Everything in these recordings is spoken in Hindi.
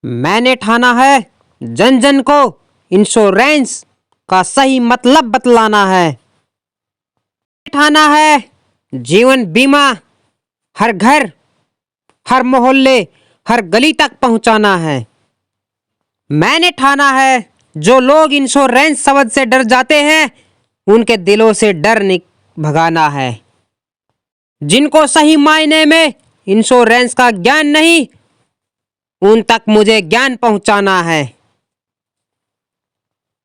मैंने ठाना है जन जन को इंश्योरेंस का सही मतलब बतलाना है। ठाना है जीवन बीमा हर घर, हर मोहल्ले, हर गली तक पहुंचाना है। मैंने ठाना है जो लोग इंश्योरेंस शब्द से डर जाते हैं उनके दिलों से डर भगाना है। जिनको सही मायने में इंश्योरेंस का ज्ञान नहीं उन तक मुझे ज्ञान पहुंचाना है।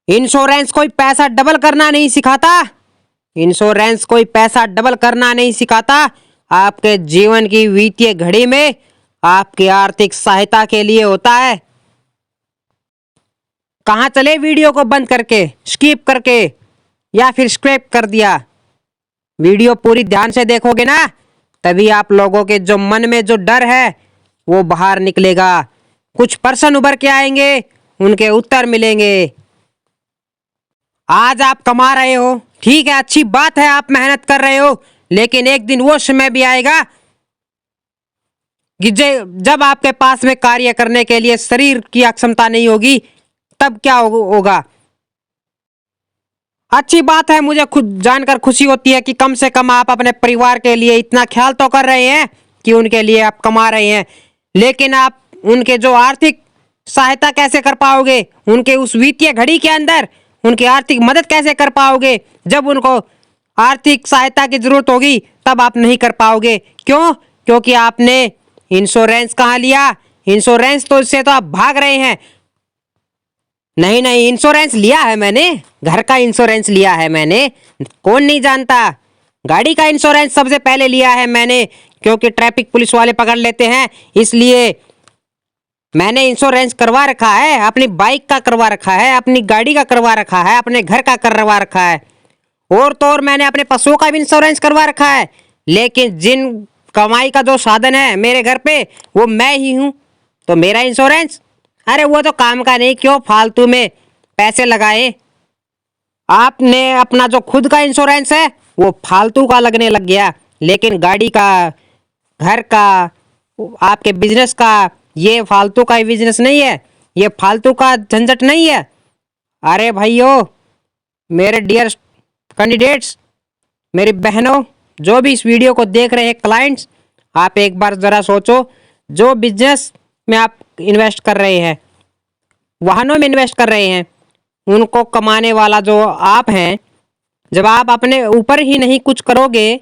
इंश्योरेंस कोई पैसा डबल करना नहीं सिखाता। इंश्योरेंस कोई पैसा डबल करना नहीं सिखाता। आपके जीवन की वित्तीय घड़ी में आपकी आर्थिक सहायता के लिए होता है। कहां चले वीडियो को बंद करके, स्किप करके या फिर स्क्रैप कर दिया। वीडियो पूरी ध्यान से देखोगे ना तभी आप लोगों के जो मन में जो डर है वो बाहर निकलेगा। कुछ प्रश्न उभर के आएंगे, उनके उत्तर मिलेंगे। आज आप कमा रहे हो, ठीक है, अच्छी बात है, आप मेहनत कर रहे हो, लेकिन एक दिन वो समय भी आएगा कि जब आपके पास में कार्य करने के लिए शरीर की अक्षमता नहीं होगी, तब क्या होगा। अच्छी बात है, मुझे खुद जानकर खुशी होती है कि कम से कम आप अपने परिवार के लिए इतना ख्याल तो कर रहे हैं कि उनके लिए आप कमा रहे हैं। लेकिन आप उनके जो आर्थिक सहायता कैसे कर पाओगे, उनके उस वित्तीय घड़ी के अंदर उनकी आर्थिक मदद कैसे कर पाओगे। जब उनको आर्थिक सहायता की जरूरत होगी तब आप नहीं कर पाओगे। क्यों? क्योंकि आपने इंश्योरेंस कहाँ लिया। इंश्योरेंस तो इससे तो आप भाग रहे हैं। नहीं नहीं, इंश्योरेंस लिया है मैंने, घर का इंश्योरेंस लिया है मैंने, कौन नहीं जानता। गाड़ी का इंश्योरेंस सबसे पहले लिया है मैंने, क्योंकि ट्रैफिक पुलिस वाले पकड़ लेते हैं, इसलिए मैंने इंश्योरेंस करवा रखा है। अपनी बाइक का करवा रखा है, अपनी गाड़ी का करवा रखा है, अपने घर का करवा रखा है, और तो और मैंने अपने पशुओं का भी इंश्योरेंस करवा रखा है। लेकिन जिन कमाई का जो साधन है मेरे घर पे वो मैं ही हूँ, तो मेरा इंश्योरेंस, अरे वो तो काम का नहीं, क्यों फालतू में पैसे लगाए। आपने अपना जो खुद का इंश्योरेंस है वो फालतू का लगने लग गया, लेकिन गाड़ी का, घर का, आपके बिजनेस का, ये फालतू का बिजनेस नहीं है, ये फालतू का झंझट नहीं है। अरे भाइयों, मेरे डियर कैंडिडेट्स, मेरी बहनों, जो भी इस वीडियो को देख रहे हैं क्लाइंट्स, आप एक बार ज़रा सोचो, जो बिजनेस में आप इन्वेस्ट कर रहे हैं, वाहनों में इन्वेस्ट कर रहे हैं, उनको कमाने वाला जो आप हैं, जब आप अपने ऊपर ही नहीं कुछ करोगे।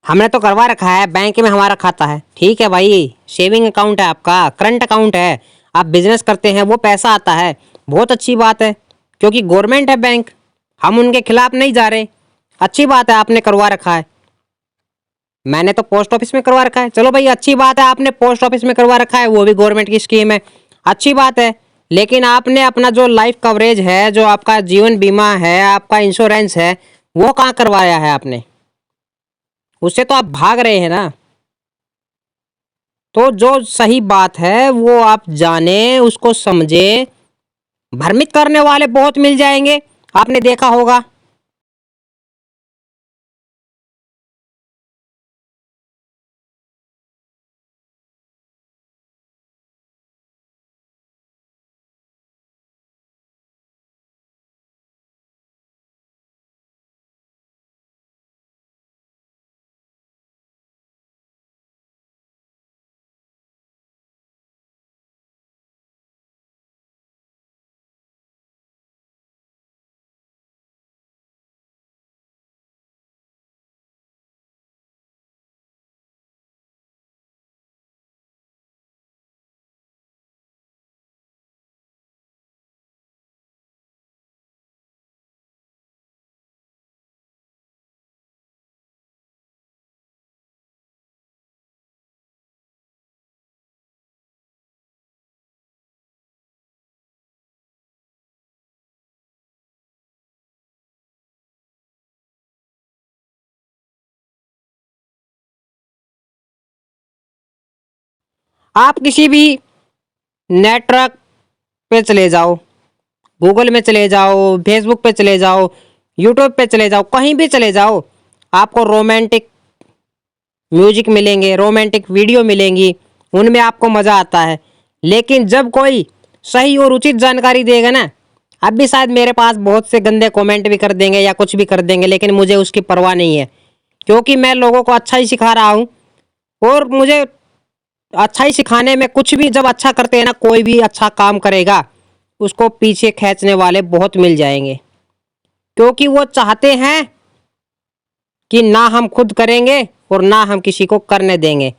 हमने तो करवा रखा है, बैंक में हमारा खाता है, ठीक है भाई, सेविंग अकाउंट है आपका, करंट अकाउंट है, आप बिजनेस करते हैं, वो पैसा आता है, बहुत अच्छी बात है, क्योंकि गवर्नमेंट है बैंक, हम उनके खिलाफ नहीं जा रहे। अच्छी बात है आपने करवा रखा है। मैंने तो पोस्ट ऑफिस में करवा रखा है। चलो भाई, अच्छी बात है आपने पोस्ट ऑफिस में करवा रखा है, वो भी गवर्नमेंट की स्कीम है, अच्छी बात है। लेकिन आपने अपना जो लाइफ कवरेज है, जो आपका जीवन बीमा है, आपका इंश्योरेंस है, वो कहाँ करवाया है आपने? उससे तो आप भाग रहे हैं ना। तो जो सही बात है वो आप जाने, उसको समझे। भ्रमित करने वाले बहुत मिल जाएंगे, आपने देखा होगा। आप किसी भी नेटवर्क पे चले जाओ, गूगल में चले जाओ, फेसबुक पे चले जाओ, यूट्यूब पे चले जाओ, कहीं भी चले जाओ, आपको रोमांटिक म्यूजिक मिलेंगे, रोमांटिक वीडियो मिलेंगी, उनमें आपको मज़ा आता है। लेकिन जब कोई सही और उचित जानकारी देगा ना, अब भी शायद मेरे पास बहुत से गंदे कमेंट भी कर देंगे या कुछ भी कर देंगे, लेकिन मुझे उसकी परवाह नहीं है, क्योंकि मैं लोगों को अच्छा ही सिखा रहा हूँ। और मुझे अच्छा ही सिखाने में, कुछ भी जब अच्छा करते हैं ना, कोई भी अच्छा काम करेगा उसको पीछे खींचने वाले बहुत मिल जाएंगे, क्योंकि वो चाहते हैं कि ना हम खुद करेंगे और ना हम किसी को करने देंगे।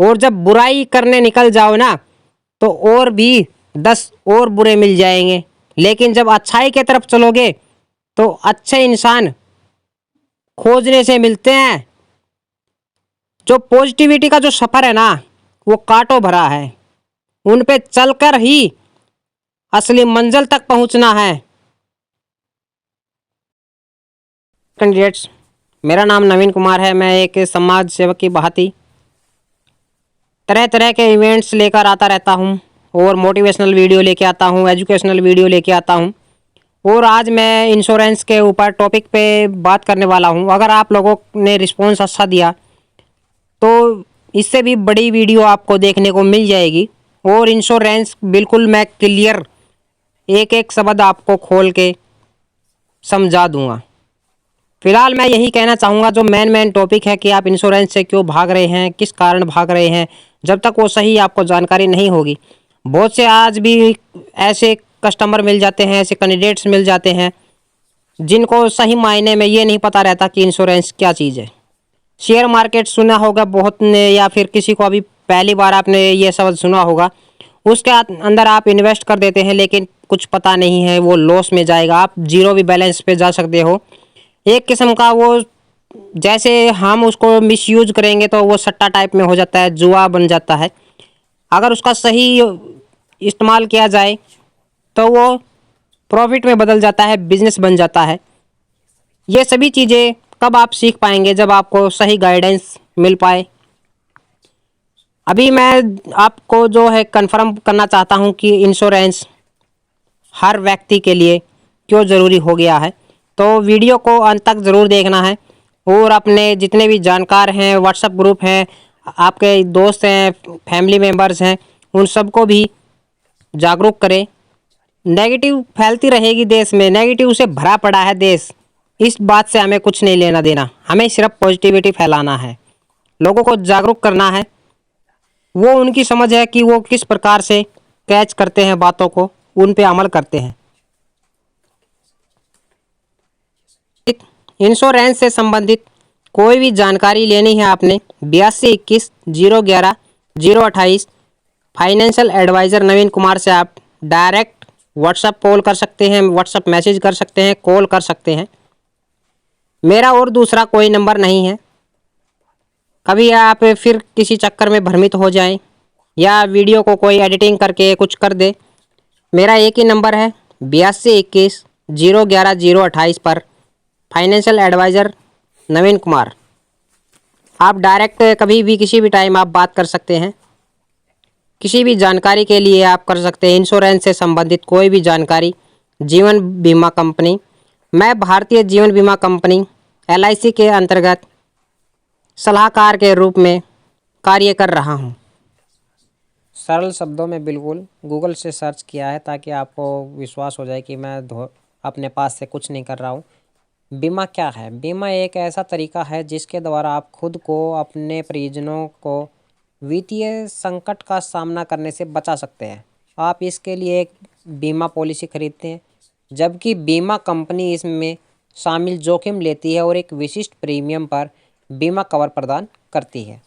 और जब बुराई करने निकल जाओ ना, तो और भी 10 और बुरे मिल जाएंगे। लेकिन जब अच्छाई की तरफ चलोगे तो अच्छे इंसान खोजने से मिलते हैं। जो पॉजिटिविटी का जो सफ़र है ना, वो कांटों भरा है। उन पे चलकर ही असली मंजिल तक पहुंचना है। कैंडिडेट्स, मेरा नाम नवीन कुमार है। मैं एक समाज सेवक की भांति तरह तरह के इवेंट्स लेकर आता रहता हूं और मोटिवेशनल वीडियो लेके आता हूं, एजुकेशनल वीडियो लेके आता हूं। और आज मैं इंश्योरेंस के ऊपर टॉपिक पे बात करने वाला हूं। अगर आप लोगों ने रिस्पॉन्स अच्छा दिया तो इससे भी बड़ी वीडियो आपको देखने को मिल जाएगी। और इंश्योरेंस बिल्कुल मैं क्लियर एक एक शब्द आपको खोल के समझा दूंगा। फिलहाल मैं यही कहना चाहूँगा, जो मेन टॉपिक है कि आप इंश्योरेंस से क्यों भाग रहे हैं, किस कारण भाग रहे हैं, जब तक वो सही आपको जानकारी नहीं होगी। बहुत से आज भी ऐसे कस्टमर मिल जाते हैं, ऐसे कैंडिडेट्स मिल जाते हैं जिनको सही मायने में ये नहीं पता रहता कि इंश्योरेंस क्या चीज़ है। शेयर मार्केट सुना होगा बहुत ने, या फिर किसी को अभी पहली बार आपने ये शब्द सुना होगा। उसके अंदर आप इन्वेस्ट कर देते हैं, लेकिन कुछ पता नहीं है, वो लॉस में जाएगा। आप जीरो भी बैलेंस पे जा सकते हो। एक किस्म का वो, जैसे हम उसको मिसयूज करेंगे तो वो सट्टा टाइप में हो जाता है, जुआ बन जाता है। अगर उसका सही इस्तेमाल किया जाए तो वो प्रॉफिट में बदल जाता है, बिजनेस बन जाता है। ये सभी चीज़ें कब आप सीख पाएंगे, जब आपको सही गाइडेंस मिल पाए। अभी मैं आपको जो है कंफर्म करना चाहता हूँ कि इंश्योरेंस हर व्यक्ति के लिए क्यों ज़रूरी हो गया है। तो वीडियो को अंत तक ज़रूर देखना है और अपने जितने भी जानकार हैं, व्हाट्सएप ग्रुप हैं, आपके दोस्त हैं, फैमिली मेम्बर्स हैं, उन सबको भी जागरूक करें। नेगेटिव फैलती रहेगी देश में, नेगेटिव से भरा पड़ा है देश। इस बात से हमें कुछ नहीं लेना देना, हमें सिर्फ पॉजिटिविटी फैलाना है, लोगों को जागरूक करना है। वो उनकी समझ है कि वो किस प्रकार से कैच करते हैं बातों को, उन पे अमल करते हैं। इंश्योरेंस से संबंधित कोई भी जानकारी लेनी है आपने, 8221 011 028 फाइनेंशियल एडवाइज़र नवीन कुमार से आप डायरेक्ट व्हाट्सएप कॉल कर सकते हैं, व्हाट्सएप मैसेज कर सकते हैं, कॉल कर सकते हैं। मेरा और दूसरा कोई नंबर नहीं है। कभी आप फिर किसी चक्कर में भ्रमित हो जाएं या वीडियो को कोई एडिटिंग करके कुछ कर दे, मेरा एक ही नंबर है 8221 011 028 पर फाइनेंशियल एडवाइज़र नवीन कुमार। आप डायरेक्ट कभी भी किसी भी टाइम आप बात कर सकते हैं। किसी भी जानकारी के लिए आप कर सकते हैं, इंश्योरेंस से संबंधित कोई भी जानकारी। जीवन बीमा कंपनी, मैं भारतीय जीवन बीमा कंपनी LIC के अंतर्गत सलाहकार के रूप में कार्य कर रहा हूँ। सरल शब्दों में बिल्कुल गूगल से सर्च किया है ताकि आपको विश्वास हो जाए कि मैं अपने पास से कुछ नहीं कर रहा हूँ। बीमा क्या है? बीमा एक ऐसा तरीका है जिसके द्वारा आप खुद को, अपने परिजनों को वित्तीय संकट का सामना करने से बचा सकते हैं। आप इसके लिए एक बीमा पॉलिसी खरीदते हैं, जबकि बीमा कंपनी इसमें शामिल जोखिम लेती है और एक विशिष्ट प्रीमियम पर बीमा कवर प्रदान करती है।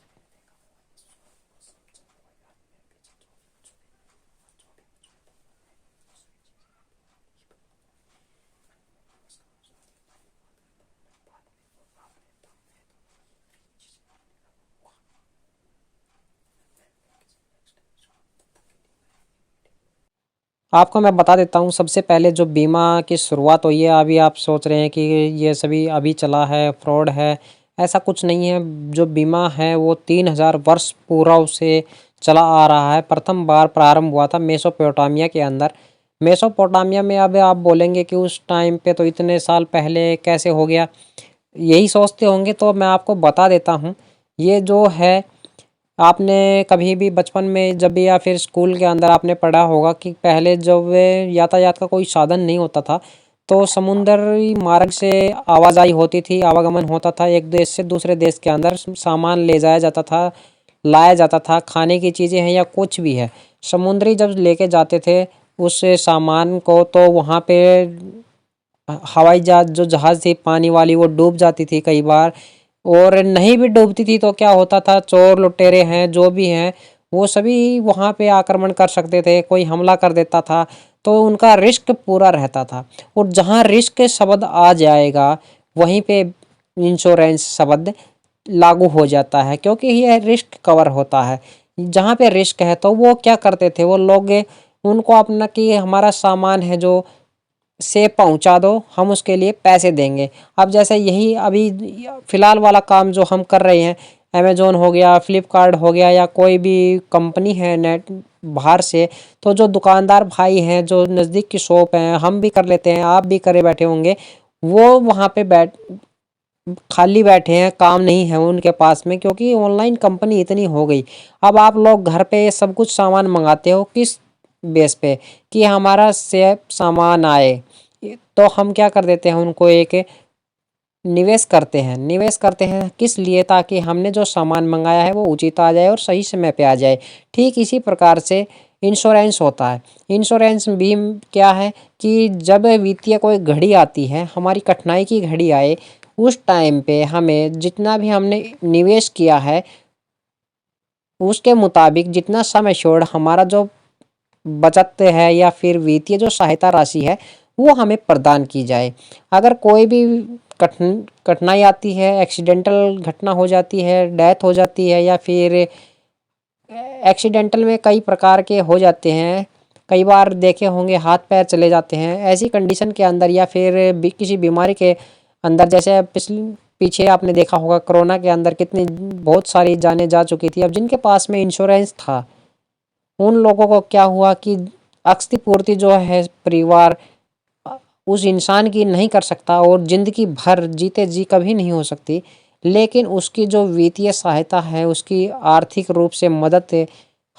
आपको मैं बता देता हूँ, सबसे पहले जो बीमा की शुरुआत हुई है, अभी आप सोच रहे हैं कि ये सभी अभी चला है, फ्रॉड है। ऐसा कुछ नहीं है। जो बीमा है वो 3000 वर्ष पूर्व से चला आ रहा है। प्रथम बार प्रारंभ हुआ था मेसोपोटामिया के अंदर। मेसोपोटामिया में अब आप बोलेंगे कि उस टाइम पे तो इतने साल पहले कैसे हो गया, यही सोचते होंगे। तो मैं आपको बता देता हूँ, ये जो है आपने कभी भी बचपन में जब भी या फिर स्कूल के अंदर आपने पढ़ा होगा कि पहले जब यातायात का कोई साधन नहीं होता था, तो समुद्री मार्ग से आवाजाही होती थी, आवागमन होता था, एक देश से दूसरे देश के अंदर सामान ले जाया जाता था, लाया जाता था, खाने की चीज़ें हैं या कुछ भी है। समुद्री जब लेके जाते थे उस सामान को, तो वहाँ पे हवाई जहाज जो जहाज़ थी पानी वाली वो डूब जाती थी कई बार। और नहीं भी डूबती थी तो क्या होता था, चोर लुटेरे हैं जो भी हैं वो सभी वहाँ पे आक्रमण कर सकते थे, कोई हमला कर देता था, तो उनका रिस्क पूरा रहता था। और जहाँ रिस्क शब्द आ जाएगा वहीं पे इंश्योरेंस शब्द लागू हो जाता है, क्योंकि ये रिस्क कवर होता है। जहाँ पे रिस्क है तो वो क्या करते थे वो लोग, उनको अपना कि हमारा सामान है जो से पहुंचा दो, हम उसके लिए पैसे देंगे। अब जैसे यही अभी फ़िलहाल वाला काम जो हम कर रहे हैं, अमेज़न हो गया, फ्लिपकार्ट हो गया या कोई भी कंपनी है नेट बाहर से, तो जो दुकानदार भाई हैं जो नज़दीक की शॉप हैं, हम भी कर लेते हैं, आप भी करे बैठे होंगे, वो वहाँ पे खाली बैठे हैं, काम नहीं है उनके पास में, क्योंकि ऑनलाइन कंपनी इतनी हो गई। अब आप लोग घर पे सब कुछ सामान मंगाते हो किस बेस पे कि हमारा सेफ सामान आए, तो हम क्या कर देते हैं उनको एक निवेश करते हैं किस लिए, ताकि हमने जो सामान मंगाया है वो उचित आ जाए और सही समय पे आ जाए। ठीक इसी प्रकार से इंश्योरेंस होता है। इंश्योरेंस भी क्या है कि जब वित्तीय कोई घड़ी आती है, हमारी कठिनाई की घड़ी आए, उस टाइम पे हमें जितना भी हमने निवेश किया है उसके मुताबिक जितना सम एश्योर्ड हमारा जो बचत है या फिर वित्तीय जो सहायता राशि है वो हमें प्रदान की जाए। अगर कोई भी कठिनाई आती है, एक्सीडेंटल घटना हो जाती है, डेथ हो जाती है, या फिर एक्सीडेंटल में कई प्रकार के हो जाते हैं, कई बार देखे होंगे हाथ पैर चले जाते हैं, ऐसी कंडीशन के अंदर या फिर किसी बीमारी के अंदर, जैसे पीछे आपने देखा होगा कोरोना के अंदर कितनी बहुत सारी जानें जा चुकी थी। अब जिनके पास में इंश्योरेंस था उन लोगों को क्या हुआ कि क्षतिपूर्ति जो है परिवार उस इंसान की नहीं कर सकता और ज़िंदगी भर जीते जी कभी नहीं हो सकती, लेकिन उसकी जो वित्तीय सहायता है, उसकी आर्थिक रूप से मदद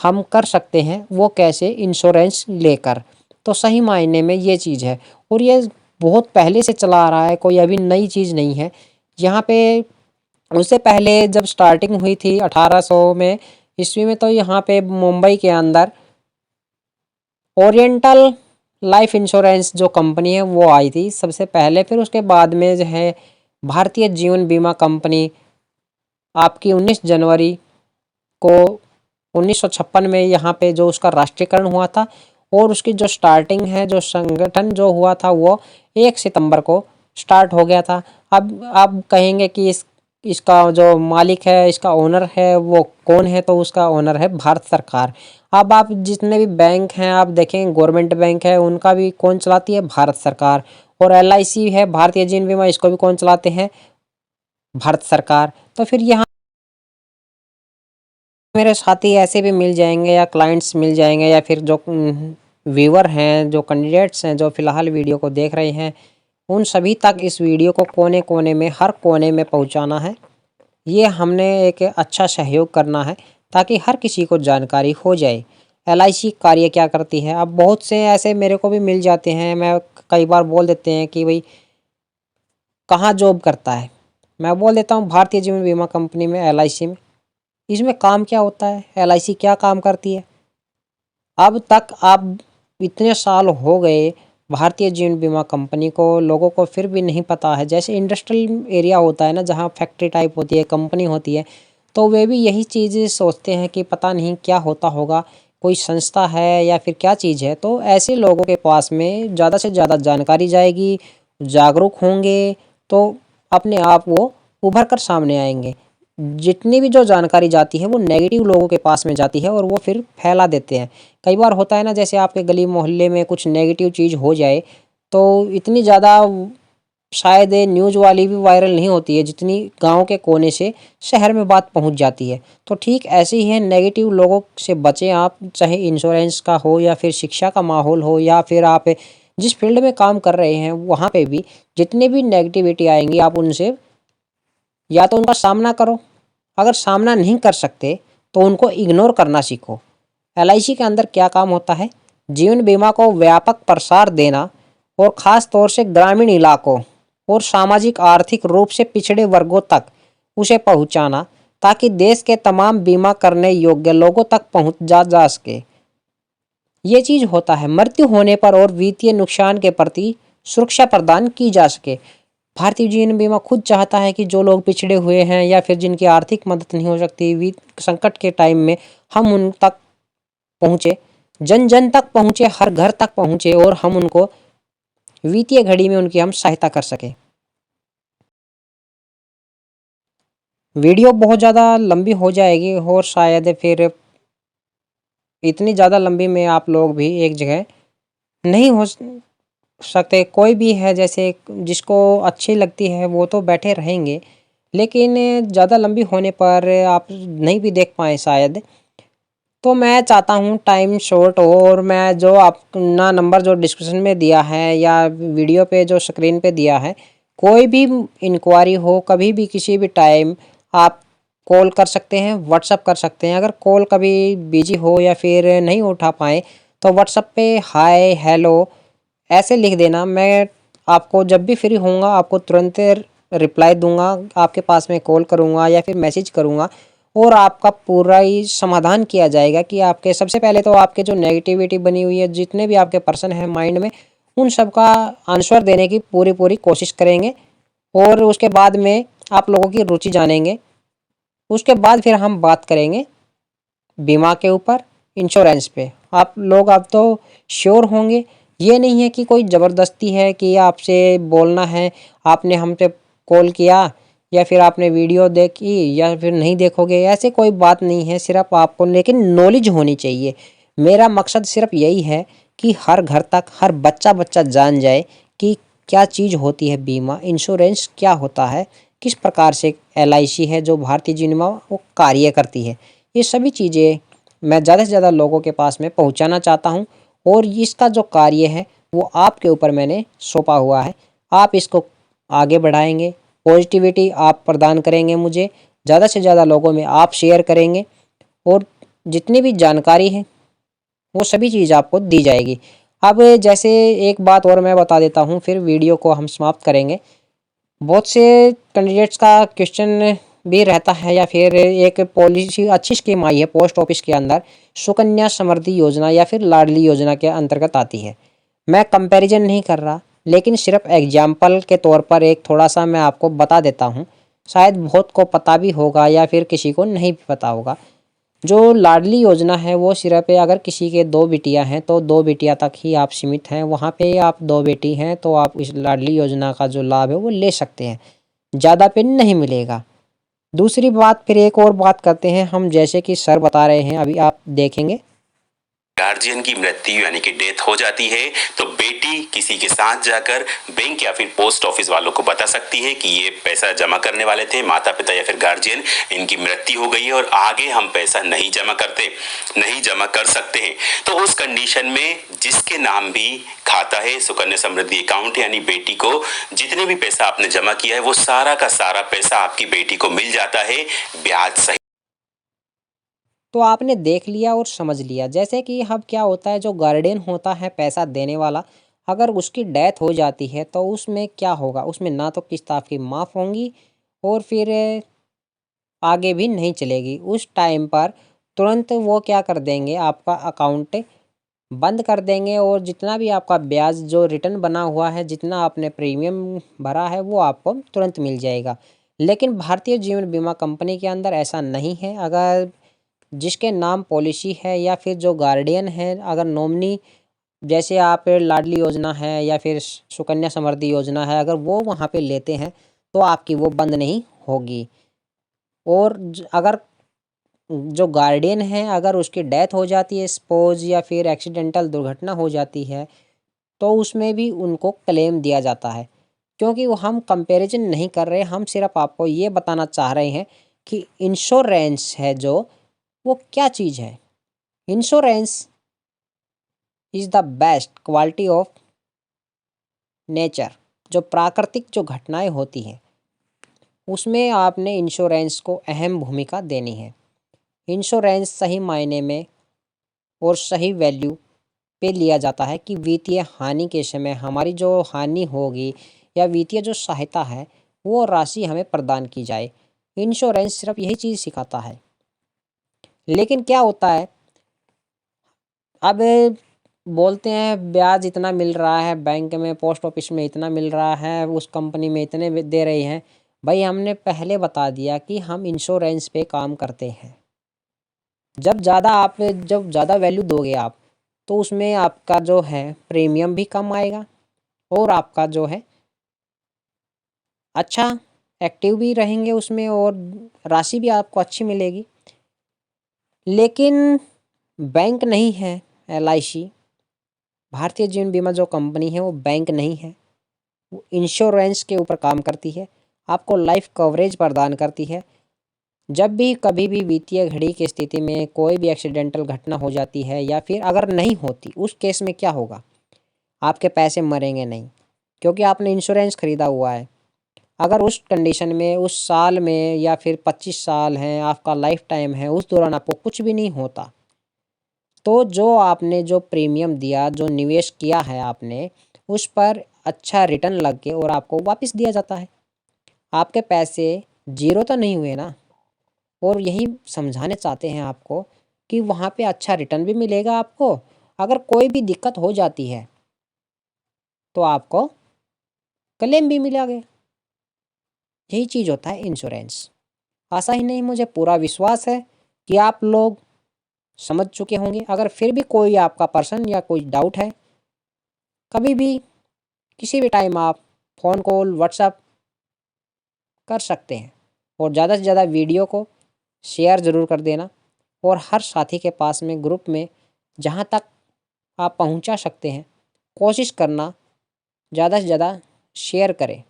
हम कर सकते हैं। वो कैसे? इंश्योरेंस लेकर। तो सही मायने में ये चीज़ है और ये बहुत पहले से चला आ रहा है, कोई अभी नई चीज़ नहीं है। यहाँ पे उससे पहले जब स्टार्टिंग हुई थी 1800 में ईस्वी में, तो यहाँ पे मुंबई के अंदर ओरिएंटल लाइफ इंश्योरेंस जो कंपनी है वो आई थी सबसे पहले। फिर उसके बाद में जो है भारतीय जीवन बीमा कंपनी आपकी 19 जनवरी को 1956 में यहाँ पे जो उसका राष्ट्रीयकरण हुआ था, और उसकी जो स्टार्टिंग है, जो संगठन जो हुआ था वो 1 सितंबर को स्टार्ट हो गया था। अब आप कहेंगे कि इसका जो मालिक है, इसका ओनर है वो कौन है, तो उसका ओनर है भारत सरकार। अब आप जितने भी बैंक हैं आप देखें, गवर्नमेंट बैंक है उनका भी कौन चलाती है? भारत सरकार। और LIC है भारतीय जीवन बीमा, इसको भी कौन चलाते हैं? भारत सरकार। तो फिर यहाँ मेरे साथी ऐसे भी मिल जाएंगे या क्लाइंट्स मिल जाएंगे या फिर जो व्यूअर हैं, जो कैंडिडेट्स हैं, जो फिलहाल वीडियो को देख रहे हैं, उन सभी तक इस वीडियो को कोने कोने में, हर कोने में पहुंचाना है। ये हमने एक अच्छा सहयोग करना है ताकि हर किसी को जानकारी हो जाए LIC कार्य क्या करती है। अब बहुत से ऐसे मेरे को भी मिल जाते हैं, मैं कई बार बोल देते हैं कि भाई कहाँ जॉब करता है, मैं बोल देता हूँ भारतीय जीवन बीमा कंपनी में, LIC में। इसमें काम क्या होता है, LIC क्या काम करती है, अब तक आप इतने साल हो गए भारतीय जीवन बीमा कंपनी को, लोगों को फिर भी नहीं पता है। जैसे इंडस्ट्रियल एरिया होता है ना, जहाँ फैक्ट्री टाइप होती है, कंपनी होती है, तो वे भी यही चीज़ें सोचते हैं कि पता नहीं क्या होता होगा, कोई संस्था है या फिर क्या चीज़ है। तो ऐसे लोगों के पास में ज़्यादा से ज़्यादा जानकारी जाएगी, जागरूक होंगे, तो अपने आप वो उभर कर सामने आएंगे। जितनी भी जो जानकारी जाती है वो नेगेटिव लोगों के पास में जाती है और वो फिर फैला देते हैं। कई बार होता है ना, जैसे आपके गली मोहल्ले में कुछ नेगेटिव चीज़ हो जाए तो इतनी ज़्यादा शायद ये न्यूज़ वाली भी वायरल नहीं होती है जितनी गांव के कोने से शहर में बात पहुंच जाती है। तो ठीक ऐसे ही है, नेगेटिव लोगों से बचें आप, चाहे इंश्योरेंस का हो या फिर शिक्षा का माहौल हो या फिर आप जिस फील्ड में काम कर रहे हैं वहाँ पे भी जितने भी नेगेटिविटी आएंगी आप उनसे या तो उनका सामना करो, अगर सामना नहीं कर सकते तो उनको इग्नोर करना सीखो। LIC के अंदर क्या काम होता है? जीवन बीमा को व्यापक प्रसार देना और ख़ास तौर से ग्रामीण इलाकों और सामाजिक आर्थिक रूप से पिछड़े वर्गों तक उसे पहुंचाना, ताकि देश के तमाम बीमा करने योग्य लोगों तक पहुंच जा सके। ये चीज़ होता है, मृत्यु होने पर और वित्तीय नुकसान के प्रति सुरक्षा प्रदान की जा सके। भारतीय जीवन बीमा खुद चाहता है कि जो लोग पिछड़े हुए हैं या फिर जिनकी आर्थिक मदद नहीं हो सकती वित्त संकट के टाइम में, हम उन तक पहुँचे, जन जन तक पहुँचे, हर घर तक पहुँचे और हम उनको वित्तीय घड़ी में उनकी हम सहायता कर सकें। वीडियो बहुत ज़्यादा लंबी हो जाएगी और शायद फिर इतनी ज़्यादा लंबी में आप लोग भी एक जगह नहीं हो सकते। कोई भी है जैसे जिसको अच्छी लगती है वो तो बैठे रहेंगे, लेकिन ज़्यादा लंबी होने पर आप नहीं भी देख पाएँ शायद। तो मैं चाहता हूँ टाइम शॉर्ट हो और मैं जो अपना नंबर जो डिस्क्रिप्शन में दिया है या वीडियो पे जो स्क्रीन पे दिया है, कोई भी इंक्वायरी हो कभी भी किसी भी टाइम आप कॉल कर सकते हैं, व्हाट्सअप कर सकते हैं। अगर कॉल कभी बिजी हो या फिर नहीं उठा पाएँ तो व्हाट्सअप पे हाय, हेलो ऐसे लिख देना। मैं आपको जब भी फ्री होऊँगा आपको तुरंत रिप्लाई दूँगा, आपके पास में कॉल करूँगा या फिर मैसेज करूँगा और आपका पूरा ही समाधान किया जाएगा कि आपके सबसे पहले तो आपके जो नेगेटिविटी बनी हुई है, जितने भी आपके पर्सन हैं माइंड में, उन सब का आंसर देने की पूरी कोशिश करेंगे और उसके बाद में आप लोगों की रुचि जानेंगे। उसके बाद फिर हम बात करेंगे बीमा के ऊपर, इंश्योरेंस पे। आप लोग अब तो श्योर होंगे, ये नहीं है कि कोई ज़बरदस्ती है कि आपसे बोलना है, आपने हम पे कॉल किया या फिर आपने वीडियो देखी या फिर नहीं देखोगे, ऐसे कोई बात नहीं है। सिर्फ आपको लेकिन नॉलेज होनी चाहिए। मेरा मकसद सिर्फ यही है कि हर घर तक हर बच्चा जान जाए कि क्या चीज़ होती है बीमा, इंश्योरेंस क्या होता है, किस प्रकार से LIC है जो भारतीय जीवन बीमा वो कार्य करती है। ये सभी चीज़ें मैं ज़्यादा से ज़्यादा लोगों के पास में पहुंचाना चाहता हूं और इसका जो कार्य है वो आपके ऊपर मैंने सौंपा हुआ है। आप इसको आगे बढ़ाएंगे, पॉजिटिविटी आप प्रदान करेंगे मुझे, ज़्यादा से ज़्यादा लोगों में आप शेयर करेंगे और जितनी भी जानकारी है वो सभी चीज़ आपको दी जाएगी। अब जैसे एक बात और मैं बता देता हूँ, फिर वीडियो को हम समाप्त करेंगे। बहुत से कैंडिडेट्स का क्वेश्चन भी रहता है या फिर एक पॉलिसी अच्छी स्कीम आई है पोस्ट ऑफिस के अंदर, सुकन्या समृद्धि योजना या फिर लाडली योजना के अंतर्गत आती है। मैं कंपैरिजन नहीं कर रहा, लेकिन सिर्फ एग्जाम्पल के तौर पर एक थोड़ा सा मैं आपको बता देता हूँ। शायद बहुत को पता भी होगा या फिर किसी को नहीं भी पता होगा। जो लाडली योजना है वो सिर्फ अगर किसी के 2 बिटियाँ हैं तो 2 बिटियाँ तक ही आप सीमित हैं। वहाँ पे आप 2 बेटी हैं तो आप इस लाडली योजना का जो लाभ है वो ले सकते हैं, ज़्यादा पे नहीं मिलेगा। दूसरी बात, फिर एक और बात करते हैं हम, जैसे कि सर बता रहे हैं अभी आप देखेंगे। गार्जियन की मृत्यु यानी कि डेथ हो जाती है तो बेटी किसी के साथ जाकर बैंक या फिर पोस्ट ऑफिस वालों को बता सकती है कि ये पैसा जमा करने वाले थे माता पिता या फिर गार्जियन, इनकी मृत्यु हो गई है और आगे हम पैसा नहीं जमा कर सकते हैं। तो उस कंडीशन में जिसके नाम भी खाता है सुकन्या समृद्धि अकाउंट, यानी बेटी को जितने भी पैसा आपने जमा किया है वो सारा का सारा पैसा आपकी बेटी को मिल जाता है ब्याज सहित। तो आपने देख लिया और समझ लिया। जैसे कि अब क्या होता है, जो गार्डियन होता है पैसा देने वाला, अगर उसकी डेथ हो जाती है तो उसमें क्या होगा, उसमें ना तो किस्त आपकी माफ़ होंगी और फिर आगे भी नहीं चलेगी। उस टाइम पर तुरंत वो क्या कर देंगे, आपका अकाउंट बंद कर देंगे और जितना भी आपका ब्याज जो रिटर्न बना हुआ है, जितना आपने प्रीमियम भरा है वो आपको तुरंत मिल जाएगा। लेकिन भारतीय जीवन बीमा कंपनी के अंदर ऐसा नहीं है। अगर जिसके नाम पॉलिसी है या फिर जो गार्डियन है, अगर नॉमिनी जैसे आप लाडली योजना है या फिर सुकन्या समृद्धि योजना है, अगर वो वहाँ पे लेते हैं तो आपकी वो बंद नहीं होगी। और अगर जो गार्डियन है अगर उसकी डेथ हो जाती है सपोज या फिर एक्सीडेंटल दुर्घटना हो जाती है तो उसमें भी उनको क्लेम दिया जाता है। क्योंकि वो हम कंपैरिजन नहीं कर रहे, हम सिर्फ आपको ये बताना चाह रहे हैं कि इंश्योरेंस है जो वो क्या चीज़ है। Insurance is the best quality of nature. जो प्राकृतिक जो घटनाएं होती हैं उसमें आपने इंश्योरेंस को अहम भूमिका देनी है। इंश्योरेंस सही मायने में और सही वैल्यू पे लिया जाता है कि वित्तीय हानि के समय हमारी जो हानि होगी या वित्तीय जो सहायता है वो राशि हमें प्रदान की जाए। इंश्योरेंस सिर्फ यही चीज़ सिखाता है। लेकिन क्या होता है, अब बोलते हैं ब्याज इतना मिल रहा है, बैंक में पोस्ट ऑफिस में इतना मिल रहा है, उस कंपनी में इतने दे रही हैं। भाई हमने पहले बता दिया कि हम इंश्योरेंस पे काम करते हैं। जब ज़्यादा वैल्यू दोगे आप तो उसमें आपका जो है प्रीमियम भी कम आएगा और आपका जो है अच्छा एक्टिव भी रहेंगे उसमें और राशि भी आपको अच्छी मिलेगी। लेकिन बैंक नहीं है LIC, भारतीय जीवन बीमा जो कंपनी है वो बैंक नहीं है, वो इंश्योरेंस के ऊपर काम करती है, आपको लाइफ कवरेज प्रदान करती है। जब भी कभी भी वित्तीय घड़ी की स्थिति में कोई भी एक्सीडेंटल घटना हो जाती है या फिर अगर नहीं होती, उस केस में क्या होगा, आपके पैसे मरेंगे नहीं क्योंकि आपने इंश्योरेंस खरीदा हुआ है। अगर उस कंडीशन में उस साल में या फिर 25 साल हैं, आपका लाइफ टाइम है, उस दौरान आपको कुछ भी नहीं होता तो जो आपने जो प्रीमियम दिया, जो निवेश किया है आपने, उस पर अच्छा रिटर्न लग के और आपको वापस दिया जाता है। आपके पैसे जीरो तो नहीं हुए ना। और यही समझाने चाहते हैं आपको कि वहाँ पे अच्छा रिटर्न भी मिलेगा आपको। अगर कोई भी दिक्कत हो जाती है तो आपको क्लेम भी मिलेगा। यही चीज़ होता है इंश्योरेंस। आशा ही नहीं, मुझे पूरा विश्वास है कि आप लोग समझ चुके होंगे। अगर फिर भी कोई आपका पर्सन या कोई डाउट है, कभी भी किसी भी टाइम आप फ़ोन कॉल व्हाट्सएप कर सकते हैं। और ज़्यादा से ज़्यादा वीडियो को शेयर ज़रूर कर देना और हर साथी के पास में ग्रुप में जहाँ तक आप पहुँचा सकते हैं कोशिश करना ज़्यादा से ज़्यादा शेयर करें।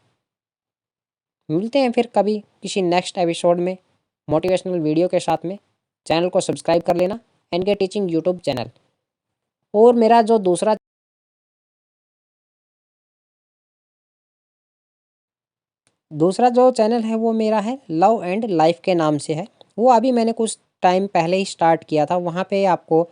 मिलते हैं फिर कभी किसी नेक्स्ट एपिसोड में मोटिवेशनल वीडियो के साथ में। चैनल को सब्सक्राइब कर लेना, NK टीचिंग यूट्यूब चैनल। और मेरा जो दूसरा जो चैनल है वो मेरा है लव एंड लाइफ के नाम से है। वो अभी मैंने कुछ टाइम पहले ही स्टार्ट किया था। वहाँ पे आपको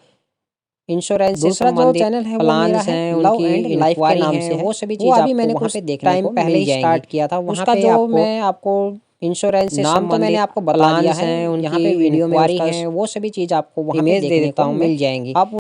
इंश्योरेंस से संबंधित चैनल है वो मेरा है लव एंड लाइफ के नाम से है। वो सभी चीज़ अभी मैंने कुछ टाइम पहले ही स्टार्ट किया था। वहाँ पे जो मैं आपको इंश्योरेंस से नाम तो मैंने आपको बता दिया है, यहाँ पे वीडियो में है, वो सभी चीज़ आपको वहाँ पे देखने को मिल जाएंगी। आप